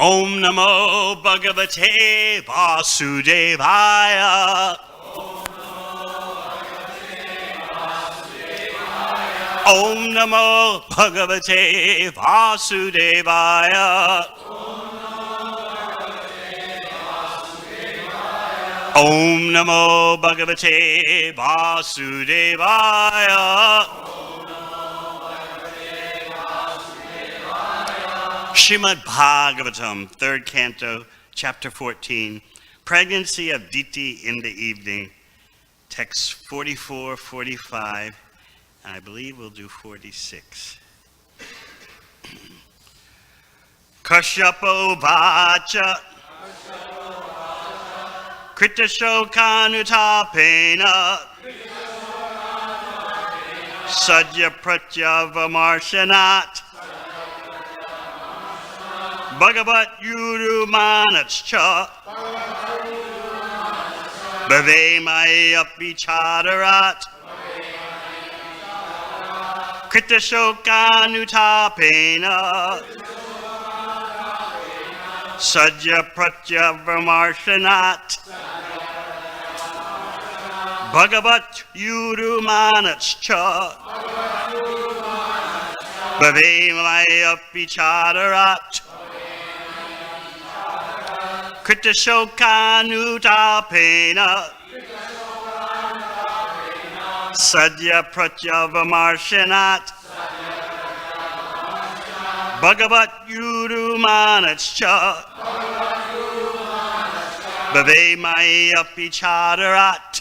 Om Namo Bhagavate Vasudevaya. Om Namo Bhagavate Vasudevaya. Om Namo Bhagavate Vasudevaya. Srimad Bhagavatam, 3rd Canto, Chapter 14, Pregnancy of Diti in the Evening, texts 44, 45, and I believe we'll do 46. Kashyapa Vacha Krita Shokanutapena Sadhya Pratyavamarsanat Bhagavat Yuru Manachcha Bhave Mayapi Chadarat Krita Shokanutapena Sadhya Pratyavamarsanat Bhagavat Yuru Manachcha Bhave Mayapi Chadarat Krita Shokanutapena Sadhya Pratyavamarsanat Bhagavat Yuru Manachcha Bhave Mayapi Chadarat.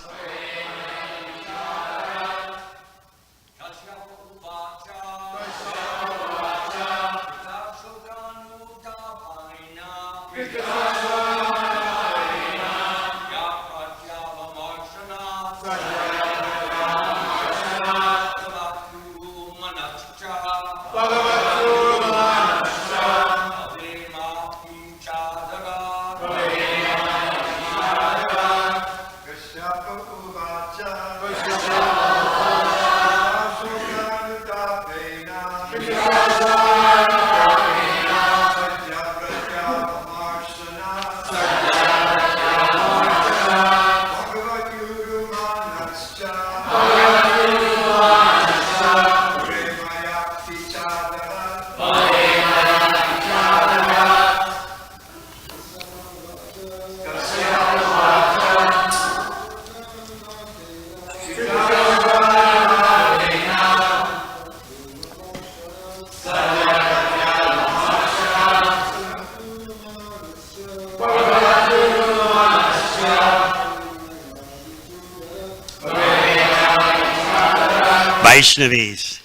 Vaishnavis.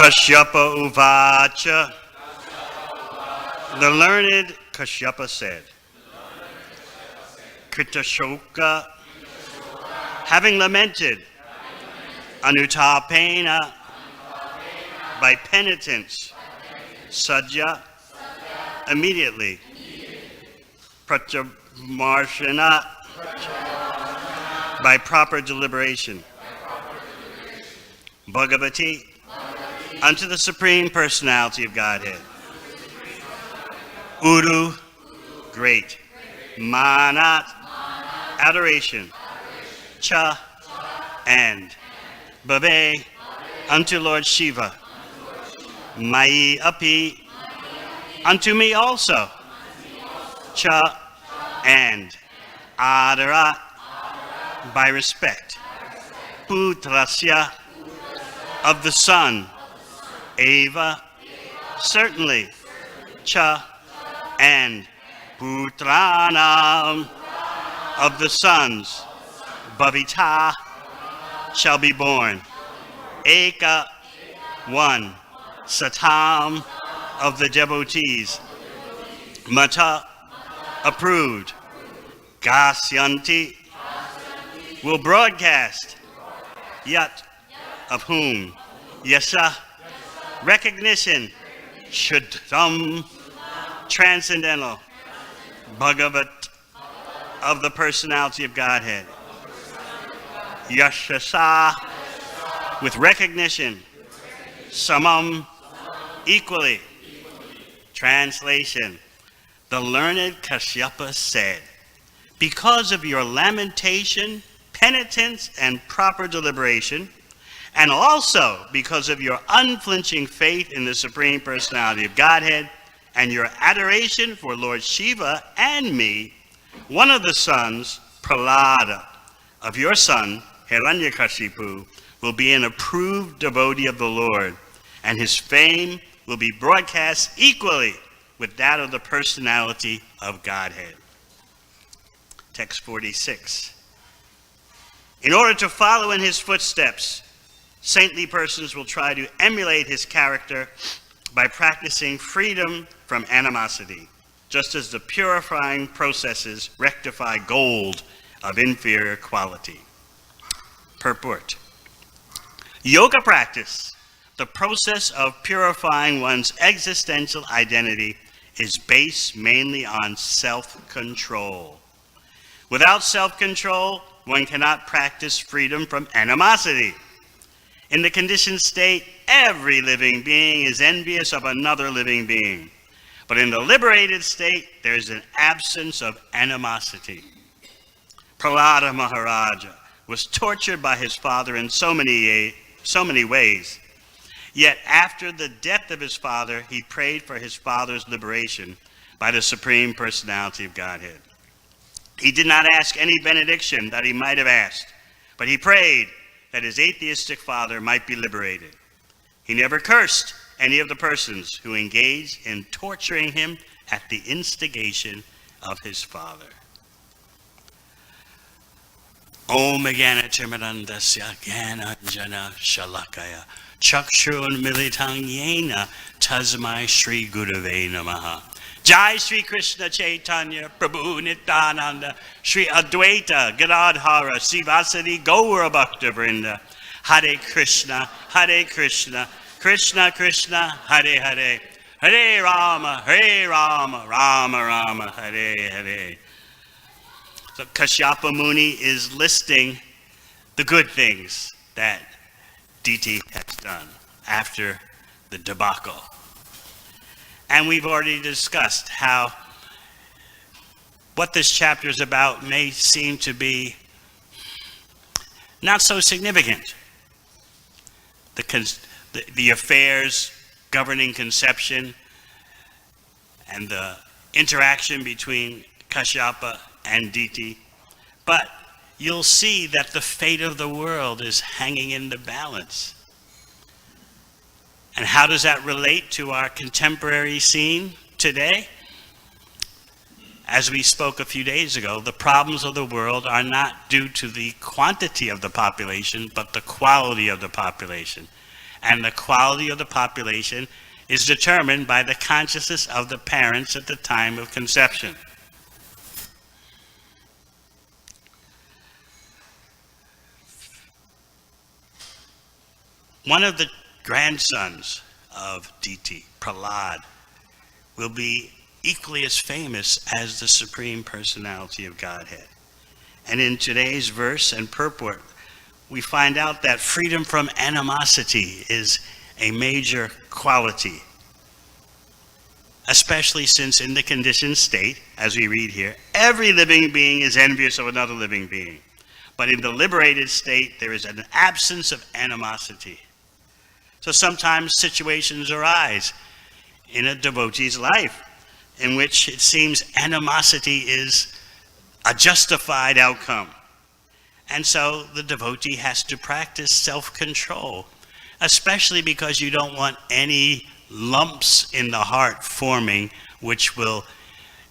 Kashyapa Uvacha. The learned Kashyapa said, Kritashoka, having lamented, Anutapena, by penitence, Sadhya, immediately, Pratyamarshana, by proper deliberation, Bhagavati, unto the Supreme Personality of Godhead. Uru, great. Manat, adoration. Cha, and. Bhave, unto Lord Shiva. Mai api, unto me also. Cha, and. Adarat, by respect. Putrasya, of the son. Eva, certainly. Cha, and. Putranam, of the sons. Bhavita, shall be born. Eka, one. Satam, of the devotees. Mata, approved. Gasyanti, will broadcast. Yat, of whom. Yasa, recognition. Shuddham, transcendental. Bhagavat, of the personality of Godhead. Yashasa, with recognition. Samam, equally. Translation. The learned Kashyapa said, because of your lamentation, penitence, and proper deliberation, and also because of your unflinching faith in the Supreme Personality of Godhead, and your adoration for Lord Shiva and me, one of the sons, Prahlada, of your son, Hiranyakashipu, will be an approved devotee of the Lord, and his fame will be broadcast equally with that of the personality of Godhead. Text 46. In order to follow in his footsteps, saintly persons will try to emulate his character by practicing freedom from animosity, just as the purifying processes rectify gold of inferior quality. Purport. Yoga practice, the process of purifying one's existential identity, is based mainly on self-control. Without self-control, one cannot practice freedom from animosity. In the conditioned state, every living being is envious of another living being. But in the liberated state, there is an absence of animosity. Prahlada Maharaja was tortured by his father in so many ways. Yet after the death of his father, he prayed for his father's liberation by the Supreme Personality of Godhead. He did not ask any benediction that he might have asked, but he prayed that his atheistic father might be liberated. He never cursed any of the persons who engaged in torturing him at the instigation of his father. Om Jnana Timirandasya Jnana Anjana Shalakaya Chakshun Militang Yena Tasmai Shri Gurave Namaha. Jai Shri Krishna Chaitanya Prabhu Nityananda Shri Advaita Gadadhara Sivasadi Gaura Bhakta Vrinda. Hare Krishna, Krishna Krishna, Hare Hare, Hare Rama, Rama Rama, Hare Hare. So Kashyapa Muni is listing the good things that Diti has done after the debacle. And we've already discussed how what this chapter is about may seem to be not so significant. The affairs governing conception and the interaction between Kashyapa and Diti. But you'll see that the fate of the world is hanging in the balance. And how does that relate to our contemporary scene today? As we spoke a few days ago, the problems of the world are not due to the quantity of the population, but the quality of the population. And the quality of the population is determined by the consciousness of the parents at the time of conception. One of the grandsons of Diti, Prahlad, will be equally as famous as the Supreme Personality of Godhead. And in today's verse and purport, we find out that freedom from animosity is a major quality, especially since in the conditioned state, as we read here, every living being is envious of another living being. But in the liberated state, there is an absence of animosity. So sometimes situations arise in a devotee's life in which it seems animosity is a justified outcome. And so the devotee has to practice self-control, especially because you don't want any lumps in the heart forming, which will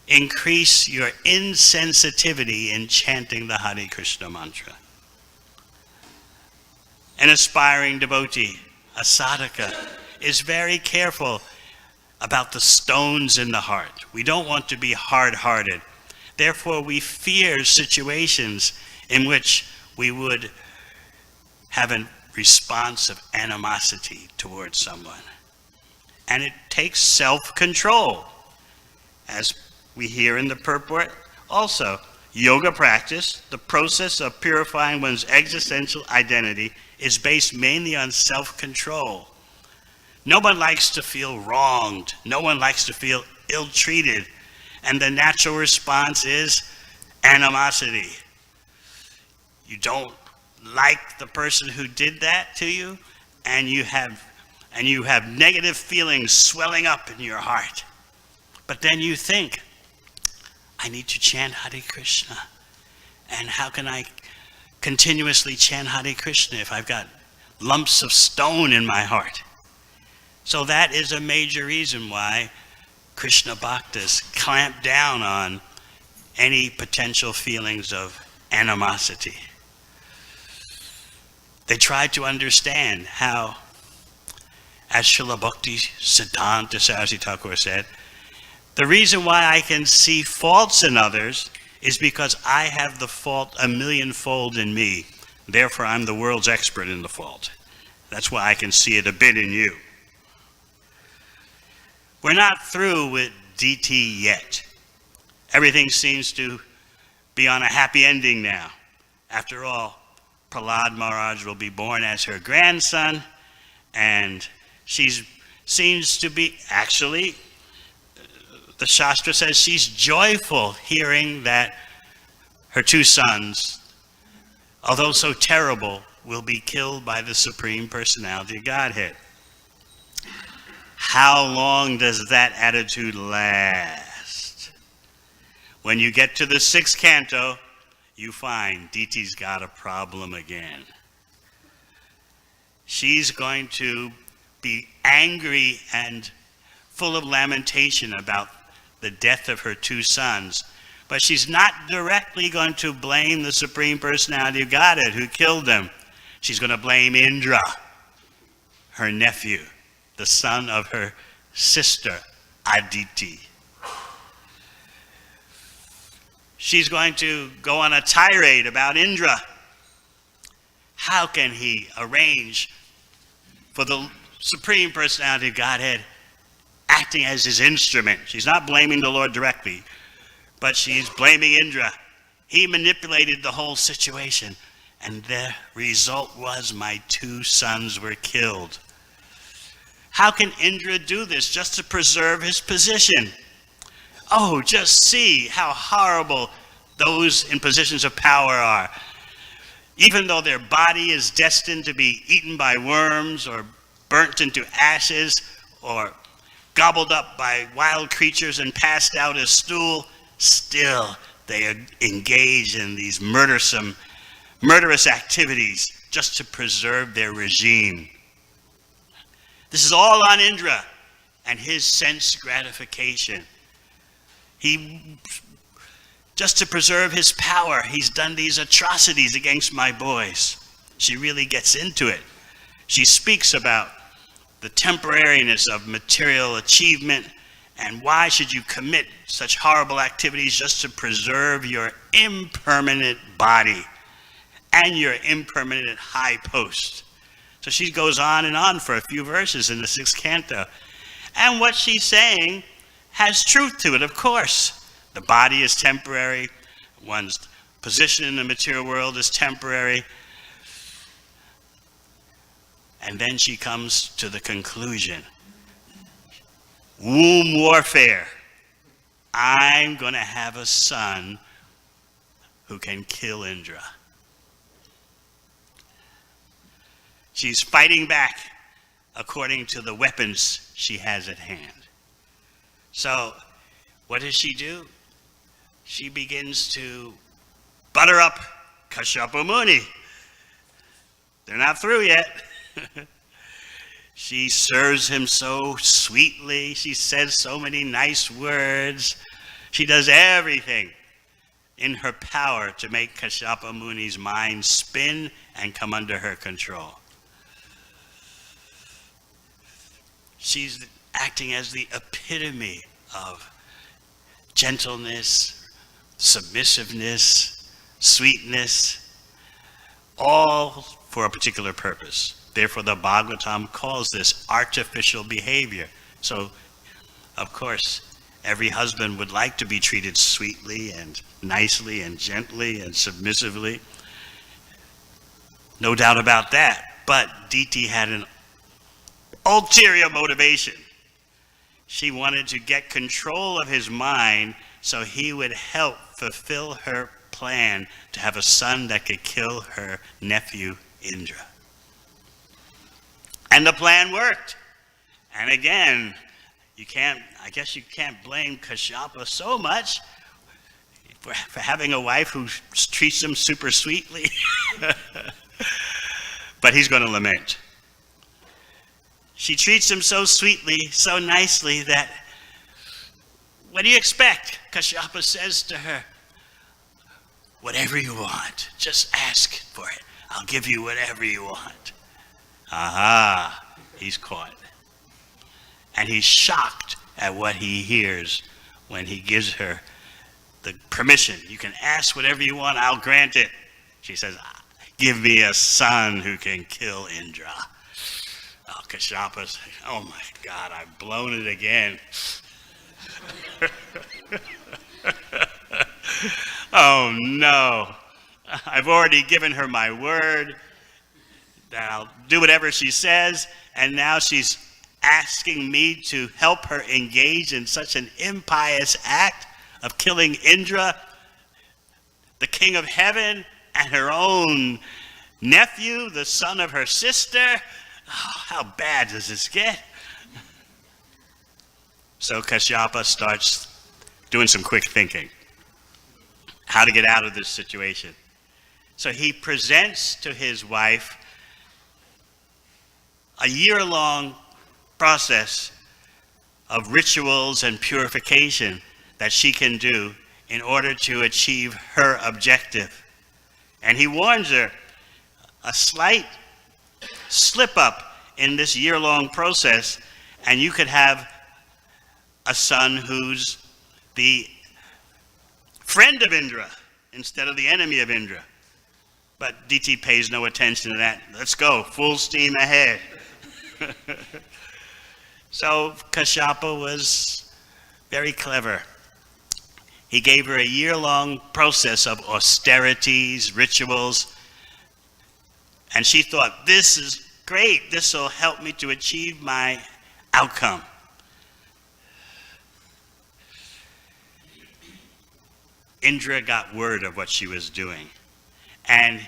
increase your insensitivity in chanting the Hare Krishna mantra. An aspiring devotee, a sadhaka, is very careful about the stones in the heart. We don't want to be hard-hearted. Therefore, we fear situations in which we would have a response of animosity towards someone. And it takes self-control. As we hear in the purport also, yoga practice, the process of purifying one's existential identity, is based mainly on self-control. No one likes to feel wronged. No one likes to feel ill-treated. And the natural response is animosity. You don't like the person who did that to you, and you have negative feelings swelling up in your heart. But then you think, I need to chant Hare Krishna. And how can I continuously chant Hare Krishna if I've got lumps of stone in my heart? So that is a major reason why Krishna Bhaktas clamp down on any potential feelings of animosity. They try to understand how, as Srila Bhakti Siddhanta Saraswati Thakur said, the reason why I can see faults in others is because I have the fault a millionfold in me. Therefore, I'm the world's expert in the fault. That's why I can see it a bit in you. We're not through with Diti yet. Everything seems to be on a happy ending now. After all, Prahlad Maharaj will be born as her grandson, and she seems to be, actually, the Shastra says she's joyful hearing that her two sons, although so terrible, will be killed by the Supreme Personality of Godhead. How long does that attitude last? When you get to the 6th canto, you find Diti's got a problem again. She's going to be angry and full of lamentation about the death of her two sons, but she's not directly going to blame the Supreme Personality of Godhead who killed them. She's going to blame Indra, her nephew, the son of her sister, Aditi. She's going to go on a tirade about Indra. How can he arrange for the Supreme Personality of Godhead acting as his instrument? She's not blaming the Lord directly, but she's blaming Indra. He manipulated the whole situation, and the result was my two sons were killed. How can Indra do this just to preserve his position? Oh, just see how horrible those in positions of power are. Even though their body is destined to be eaten by worms or burnt into ashes or gobbled up by wild creatures and passed out as stool, still they are engaged in these murderous activities just to preserve their regime. This is all on Indra and his sense gratification. Just to preserve his power, he's done these atrocities against my boys. She really gets into it. She speaks about the temporariness of material achievement and why should you commit such horrible activities just to preserve your impermanent body and your impermanent high post. So she goes on and on for a few verses in the 6th canto. And what she's saying has truth to it, of course. The body is temporary. One's position in the material world is temporary. And then she comes to the conclusion. Womb warfare. I'm going to have a son who can kill Indra. She's fighting back according to the weapons she has at hand. So, what does she do? She begins to butter up Kashyapa Muni. They're not through yet. She serves him so sweetly. She says so many nice words. She does everything in her power to make Kashyapa Muni's mind spin and come under her control. She's acting as the epitome of gentleness, submissiveness, sweetness, all for a particular purpose. Therefore, the Bhagavatam calls this artificial behavior. So, of course, every husband would like to be treated sweetly and nicely and gently and submissively. No doubt about that. But Diti had an ulterior motivation. She wanted to get control of his mind so he would help fulfill her plan to have a son that could kill her nephew Indra. And the plan worked. And again, I guess you can't blame Kashyapa so much for having a wife who treats him super sweetly. But he's going to lament. She treats him so sweetly, so nicely that, what do you expect? Kashyapa says to her, whatever you want, just ask for it. I'll give you whatever you want. Aha, he's caught. And he's shocked at what he hears when he gives her the permission. You can ask whatever you want, I'll grant it. She says, give me a son who can kill Indra. Oh, Kashyapa's, oh my God, I've blown it again. Oh no, I've already given her my word that I'll do whatever she says, and now she's asking me to help her engage in such an impious act of killing Indra, the king of heaven, and her own nephew, the son of her sister. Oh, how bad does this get? So Kashyapa starts doing some quick thinking, how to get out of this situation. So he presents to his wife a year-long process of rituals and purification that she can do in order to achieve her objective. And he warns her, a slight slip up in this year-long process, and you could have a son who's the friend of Indra instead of the enemy of Indra. But Diti pays no attention to that. Let's go, full steam ahead. So Kashyapa was very clever. He gave her a year-long process of austerities, rituals, and she thought, this is great. This will help me to achieve my outcome. Indra got word of what she was doing. And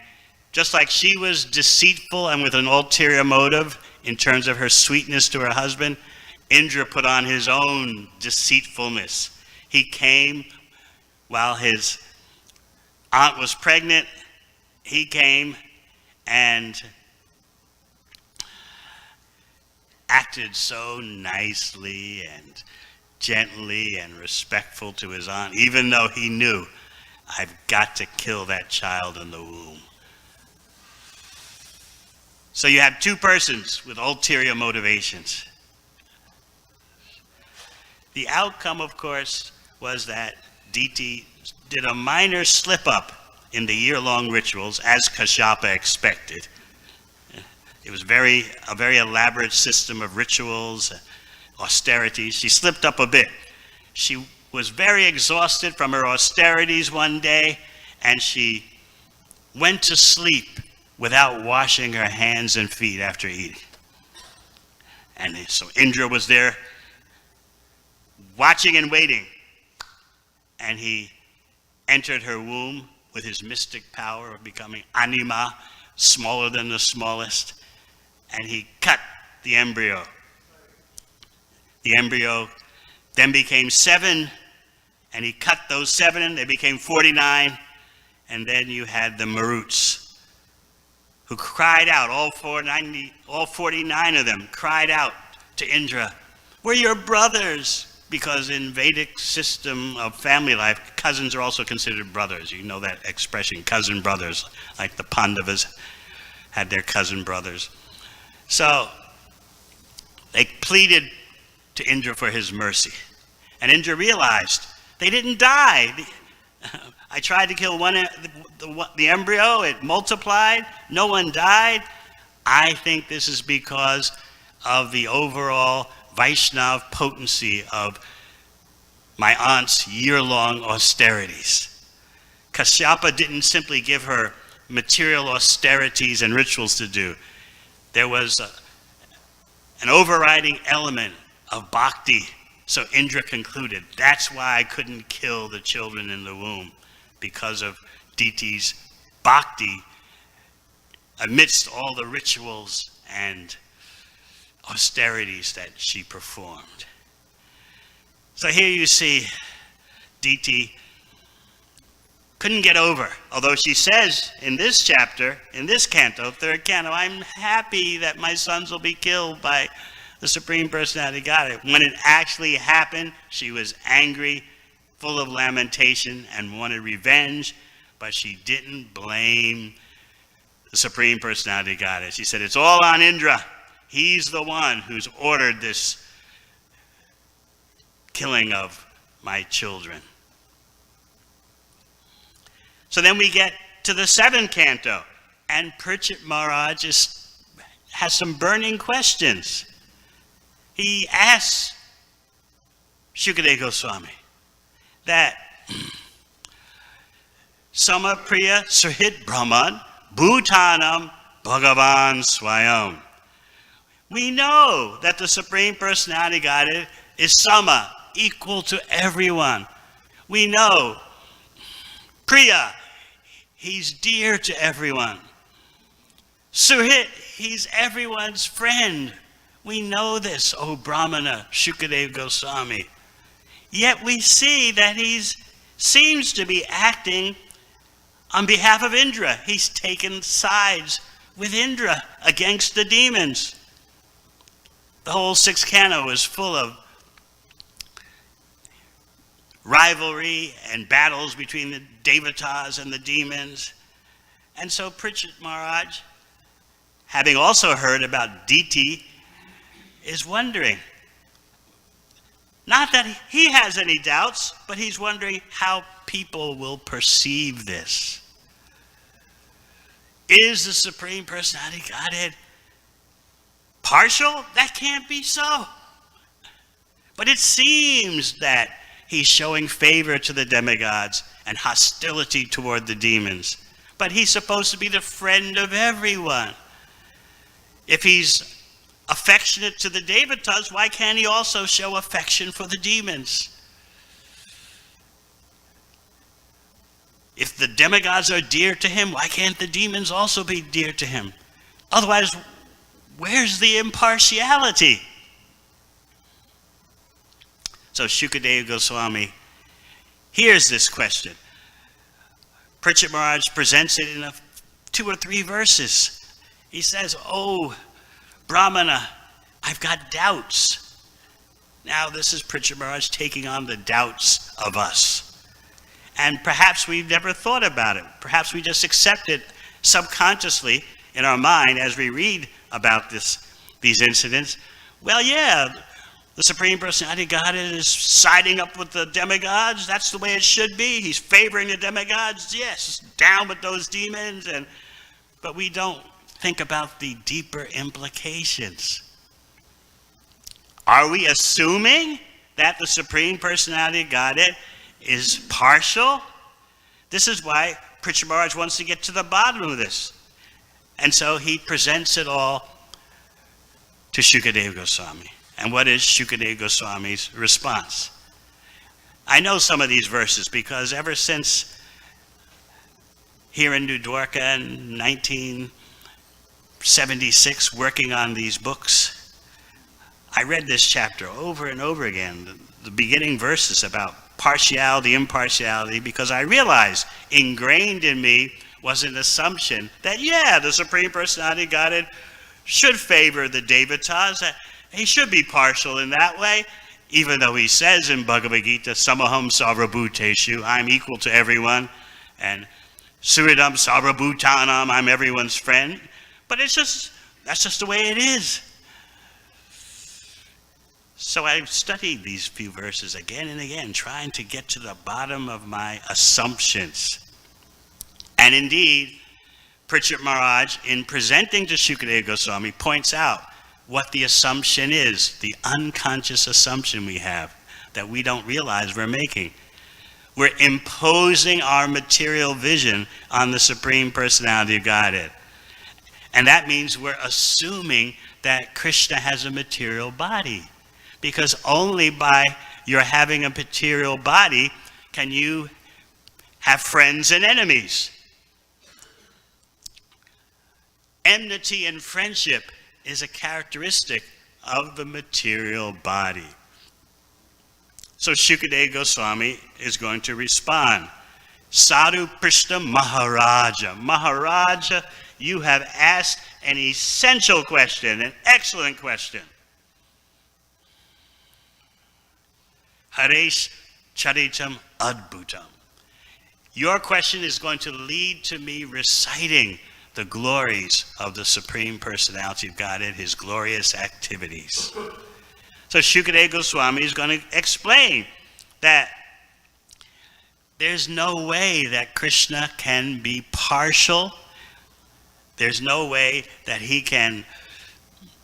just like she was deceitful and with an ulterior motive in terms of her sweetness to her husband, Indra put on his own deceitfulness. He came while his aunt was pregnant. He came and acted so nicely and gently and respectful to his aunt, even though he knew, I've got to kill that child in the womb. So you have two persons with ulterior motivations. The outcome, of course, was that Diti did a minor slip-up in the year-long rituals, as Kashyapa expected. It was a very elaborate system of rituals, austerities. She slipped up a bit. She was very exhausted from her austerities one day, and she went to sleep without washing her hands and feet after eating. And so Indra was there watching and waiting, and he entered her womb with his mystic power of becoming anima, smaller than the smallest, and he cut the embryo. The embryo then became 7, and he cut those 7, they became 49, And then you had the Maruts, who cried out, all 49 of them cried out to Indra, "We're your brothers." Because in Vedic system of family life, cousins are also considered brothers. You know that expression, cousin brothers, like the Pandavas had their cousin brothers. So they pleaded to Indra for his mercy. And Indra realized they didn't die. I tried to kill the embryo, it multiplied, no one died. I think this is because of the overall Vaishnav potency of my aunt's year-long austerities. Kashyapa didn't simply give her material austerities and rituals to do. There was an overriding element of bhakti. So Indra concluded, that's why I couldn't kill the children in the womb, because of Diti's bhakti amidst all the rituals and austerities that she performed. So here you see Diti couldn't get over, although she says in this chapter, in this canto, third canto, I'm happy that my sons will be killed by the Supreme Personality of Godhead. When it actually happened, she was angry, full of lamentation, and wanted revenge, but she didn't blame the Supreme Personality of Godhead. She said, it's all on Indra. He's the one who's ordered this killing of my children. So then we get to the seventh canto, and Parikshit Maharaj has some burning questions. He asks Shukadeva Goswami that Sama Priya Sahit Brahman Bhutanam Bhagavan Swayam. We know that the Supreme Personality Godhead is Sama, equal to everyone. We know Priya, he's dear to everyone. Suhit, he's everyone's friend. We know this, O Brahmana, Shukadeva Goswami. Yet we see that he seems to be acting on behalf of Indra. He's taken sides with Indra against the demons. The whole sixth canto is full of rivalry and battles between the Devatas and the demons. And so Parikshit Maharaj, having also heard about Diti, is wondering, not that he has any doubts, but he's wondering how people will perceive this. Is the Supreme Personality Godhead partial? That can't be so. But it seems that he's showing favor to the demigods and hostility toward the demons. But he's supposed to be the friend of everyone. If he's affectionate to the Devatas, why can't he also show affection for the demons? If the demigods are dear to him, why can't the demons also be dear to him? Otherwise, where's the impartiality? So Shukadeva Goswami hears this question. Parikshit Maharaj presents it in 2 or 3 verses. He says, oh, Brahmana, I've got doubts. Now this is Parikshit Maharaj taking on the doubts of us. And perhaps we've never thought about it. Perhaps we just accept it subconsciously in our mind as we read about these incidents. Well, yeah, the Supreme Personality of Godhead is siding up with the demigods. That's the way it should be. He's favoring the demigods. Yes, down with those demons. But we don't think about the deeper implications. Are we assuming that the Supreme Personality of Godhead is partial? This is why Parikshit Maharaj wants to get to the bottom of this. And so he presents it all to Shukadeva Goswami. And what is Shukadeva Goswami's response? I know some of these verses because ever since here in New Dwarka in 1976, working on these books, I read this chapter over and over again, the beginning verses about partiality, impartiality, because I realized ingrained in me was an assumption that, yeah, the Supreme Personality of Godhead should favor the devatas. He should be partial in that way, even though he says in Bhagavad Gita, Samaham Sarvabhuteshu, I'm equal to everyone, and Suridam Sarvabhutanam, I'm everyone's friend. But that's just the way it is. So I studied these few verses again and again, trying to get to the bottom of my assumptions. And indeed, Parikshit Maharaj, in presenting to Shukadeva Goswami, points out what the assumption is, the unconscious assumption we have that we don't realize we're making. We're imposing our material vision on the Supreme Personality of Godhead. And that means we're assuming that Krishna has a material body. Because only by your having a material body can you have friends and enemies. Enmity and friendship is a characteristic of the material body. So Shukadeva Goswami is going to respond. Sadhu Prishna Maharaja. Maharaja, you have asked an essential question, an excellent question. Haresh Charitam Adbhutam. Your question is going to lead to me reciting the glories of the Supreme Personality of Godhead, his glorious activities. So Shukadeva Goswami is going to explain that there's no way that Krishna can be partial. There's no way that he can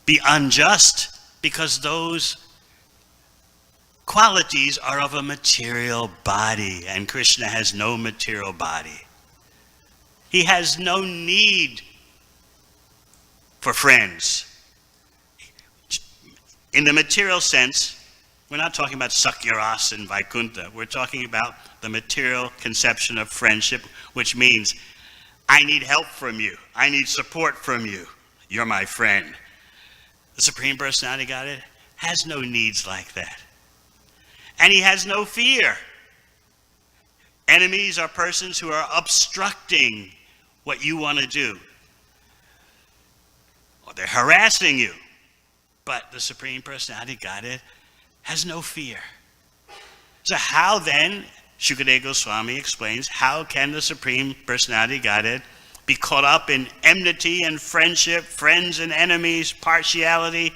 be unjust, because those qualities are of a material body, and Krishna has no material body. He has no need for friends. In the material sense, we're not talking about Sakyarasa and Vaikuntha. We're talking about the material conception of friendship, which means I need help from you. I need support from you. You're my friend. The Supreme Personality of Godhead has no needs like that. And he has no fear. Enemies are persons who are obstructing what you want to do. Or they're harassing you. But the Supreme Personality of Godhead has no fear. So how then, Shukadeva Goswami explains, how can the Supreme Personality of Godhead be caught up in enmity and friendship, friends and enemies, partiality?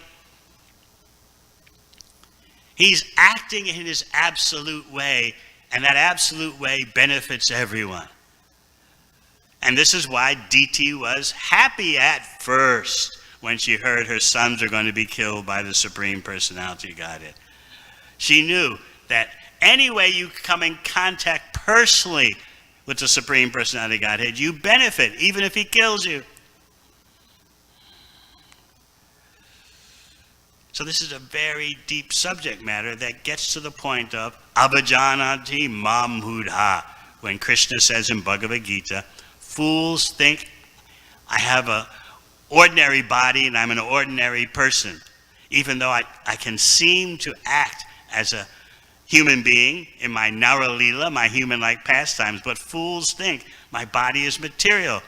He's acting in his absolute way, and that absolute way benefits everyone. And this is why Diti was happy at first when she heard her sons are going to be killed by the Supreme Personality of Godhead. She knew that any way you come in contact personally with the Supreme Personality of Godhead, you benefit, even if he kills you. So this is a very deep subject matter that gets to the point of Abhajanati Mamudha, when Krishna says in Bhagavad Gita, fools think I have an ordinary body and I'm an ordinary person, even though I can seem to act as a human being in my Nara Leela, my human-like pastimes, but fools think my body is material.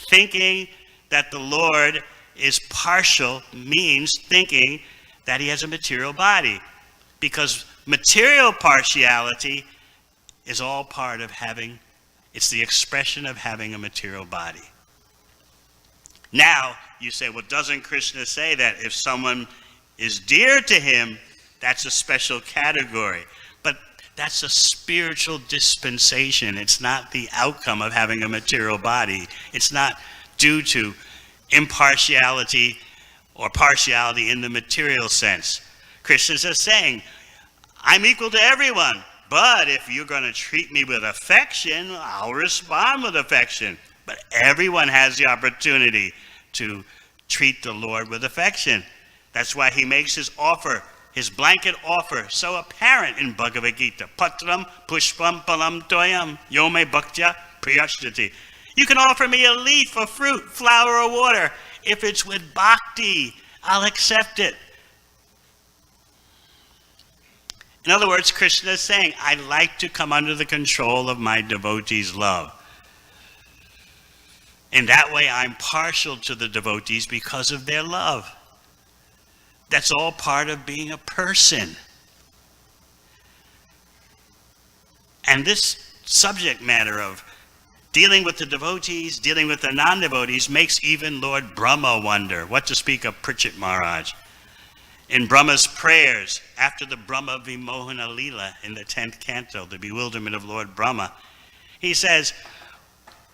Thinking that the Lord is partial means thinking that he has a material body, because material partiality is all part of having, it's the expression of having a material body. Now, you say, well, doesn't Krishna say that if someone is dear to him, that's a special category? But that's a spiritual dispensation. It's not the outcome of having a material body. It's not due to impartiality or partiality in the material sense. Krishna is saying, I'm equal to everyone, but if you're going to treat me with affection, I'll respond with affection. But everyone has the opportunity to treat the Lord with affection. That's why he makes his offer, his blanket offer, so apparent in Bhagavad Gita. Patram pushpam palam toyam yome bhaktya priyashtati. You can offer me a leaf, a fruit, flower, or water. If it's with bhakti, I'll accept it. In other words, Krishna is saying, I like to come under the control of my devotees' love. In that way, I'm partial to the devotees because of their love. That's all part of being a person. And this subject matter of dealing with the devotees, dealing with the non-devotees, makes even Lord Brahma wonder, what to speak of Parikshit Maharaj. In Brahma's prayers, after the Brahma Vimohana Leela in the 10th canto, the bewilderment of Lord Brahma, he says,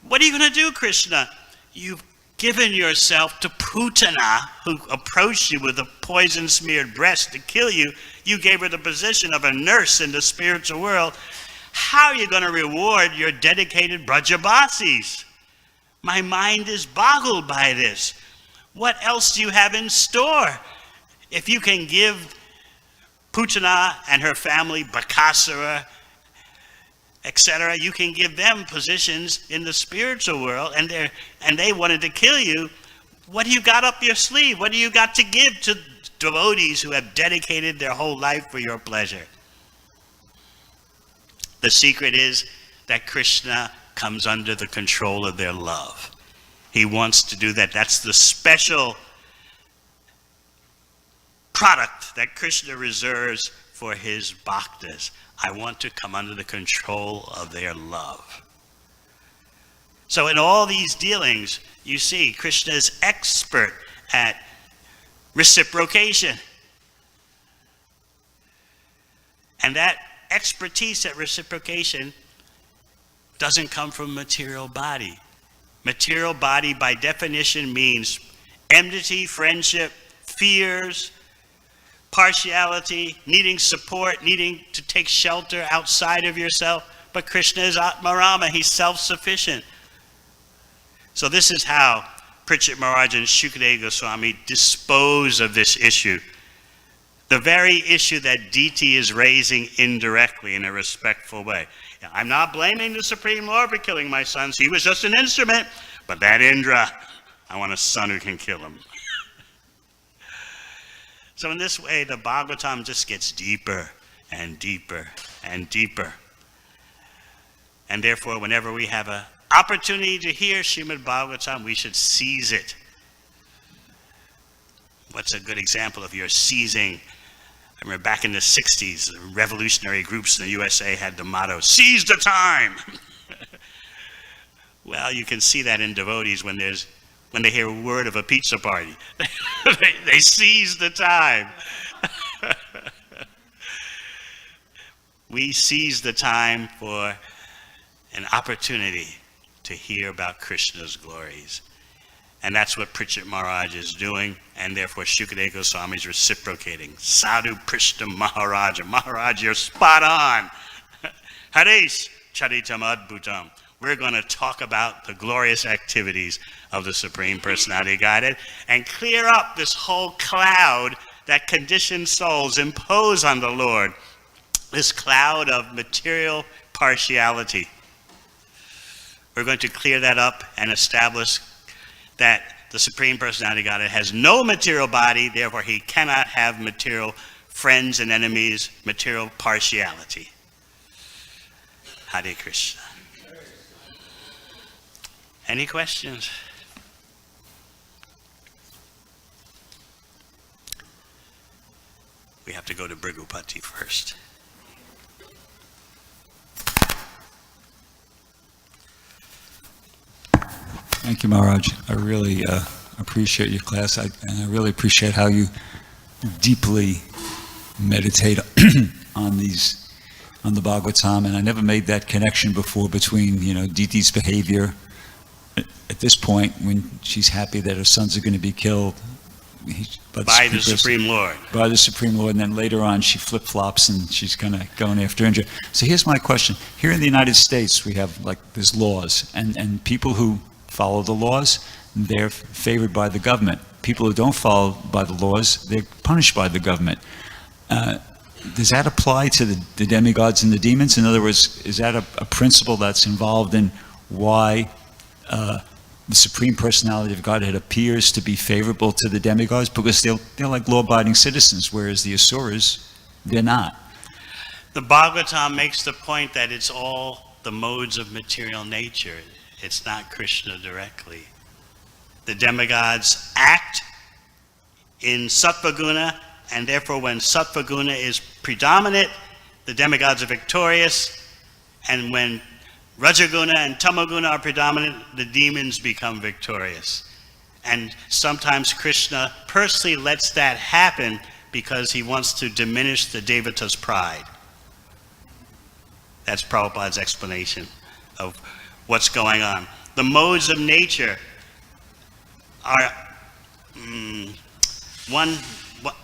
what are you going to do, Krishna? You've given yourself to Putana, who approached you with a poison-smeared breast to kill you. You gave her the position of a nurse in the spiritual world. How are you going to reward your dedicated Brajabasis? My mind is boggled by this. What else do you have in store? If you can give Putana and her family, Bakasura, etc., you can give them positions in the spiritual world, and they wanted to kill you. What do you got up your sleeve? What do you got to give to devotees who have dedicated their whole life for your pleasure? The secret is that Krishna comes under the control of their love. He wants to do that. That's the special product that Krishna reserves for his bhaktas. I want to come under the control of their love. So in all these dealings, you see Krishna is expert at reciprocation. And that expertise at reciprocation doesn't come from material body. Material body by definition means enmity, friendship, fears, partiality, needing support, needing to take shelter outside of yourself. But Krishna is Atmarama, he's self-sufficient. So this is how Parikshit Maharaj and Shukadeva Goswami dispose of this issue. The very issue that Diti is raising indirectly in a respectful way. I'm not blaming the Supreme Lord for killing my sons. He was just an instrument. But that Indra, I want a son who can kill him. So in this way, the Bhagavatam just gets deeper and deeper and deeper. And therefore, whenever we have an opportunity to hear Srimad Bhagavatam, we should seize it. What's a good example of your seizing? I remember back in the 60s, the revolutionary groups in the USA had the motto, seize the time. Well, you can see that in devotees when they hear a word of a pizza party. they seize the time. We seize the time for an opportunity to hear about Krishna's glories. And that's what Parikshit Maharaj is doing, and therefore Shukadeva Goswami is reciprocating. Sadhu Prishta Maharaja. Maharaj, you're spot on. Haresh Charitam Adbhutam. We're going to talk about the glorious activities of the Supreme Personality Godhead and clear up this whole cloud that conditioned souls impose on the Lord. This cloud of material partiality. We're going to clear that up and establish that the Supreme Personality Godhead has no material body, therefore he cannot have material friends and enemies, material partiality. Hare Krishna. Any questions? We have to go to Brigupati first. Thank you, Maharaj. I really appreciate your class, and I really appreciate how you deeply meditate on the Bhagavatam. And I never made that connection before between, Diti's behavior at this point when she's happy that her sons are going to be killed by the Supreme Lord. By the Supreme Lord, and then later on she flip-flops and she's kind of going after Indra. So here's my question. Here in the United States, we have there's laws, and people who follow the laws, they're favored by the government. People who don't follow by the laws, they're punished by the government. Does that apply to the demigods and the demons? In other words, is that a principle that's involved in why the Supreme Personality of Godhead appears to be favorable to the demigods? Because they're like law-abiding citizens, whereas the Asuras, they're not. The Bhagavatam makes the point that it's all the modes of material nature. It's not Krishna directly. The demigods act in sattva guna, and therefore when sattva guna is predominant, the demigods are victorious, and when rajaguna and tamaguna are predominant, the demons become victorious. And sometimes Krishna personally lets that happen because he wants to diminish the devata's pride. That's Prabhupada's explanation of what's going on. The modes of nature are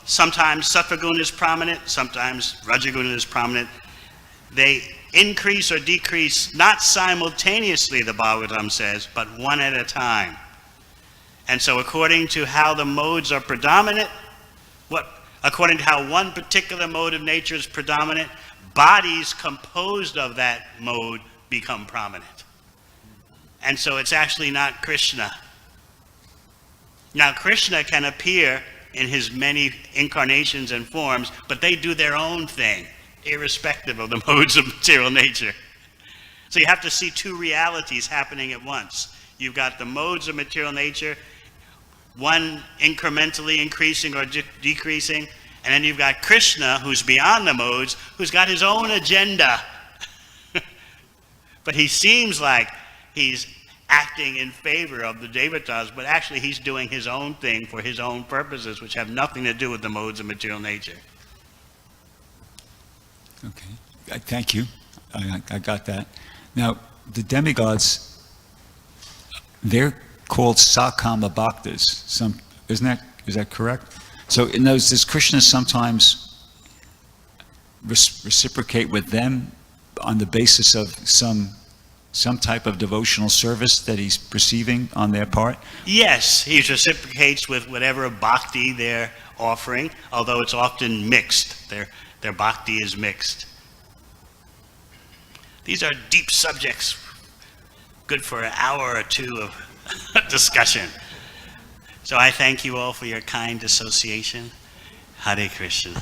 sometimes sattva-guna is prominent, sometimes rajaguna is prominent. They increase or decrease not simultaneously, the Bhagavatam says, but one at a time. And so according to how the modes are predominant, according to how one particular mode of nature is predominant, bodies composed of that mode become prominent. And so it's actually not Krishna. Now Krishna can appear in his many incarnations and forms, but they do their own thing, irrespective of the modes of material nature. So you have to see two realities happening at once. You've got the modes of material nature, one incrementally increasing or decreasing, and then you've got Krishna, who's beyond the modes, who's got his own agenda. But he seems like he's acting in favor of the devatas, but actually he's doing his own thing for his own purposes, which have nothing to do with the modes of material nature. Okay, thank you. I got that. Now, the demigods, they're called Sakama Bhaktas. Is that correct? So in those, does Krishna sometimes reciprocate with them on the basis of some type of devotional service that he's perceiving on their part? Yes, he reciprocates with whatever bhakti they're offering, although it's often mixed. Their bhakti is mixed. These are deep subjects, good for an hour or two of discussion. So I thank you all for your kind association. Hare Krishna.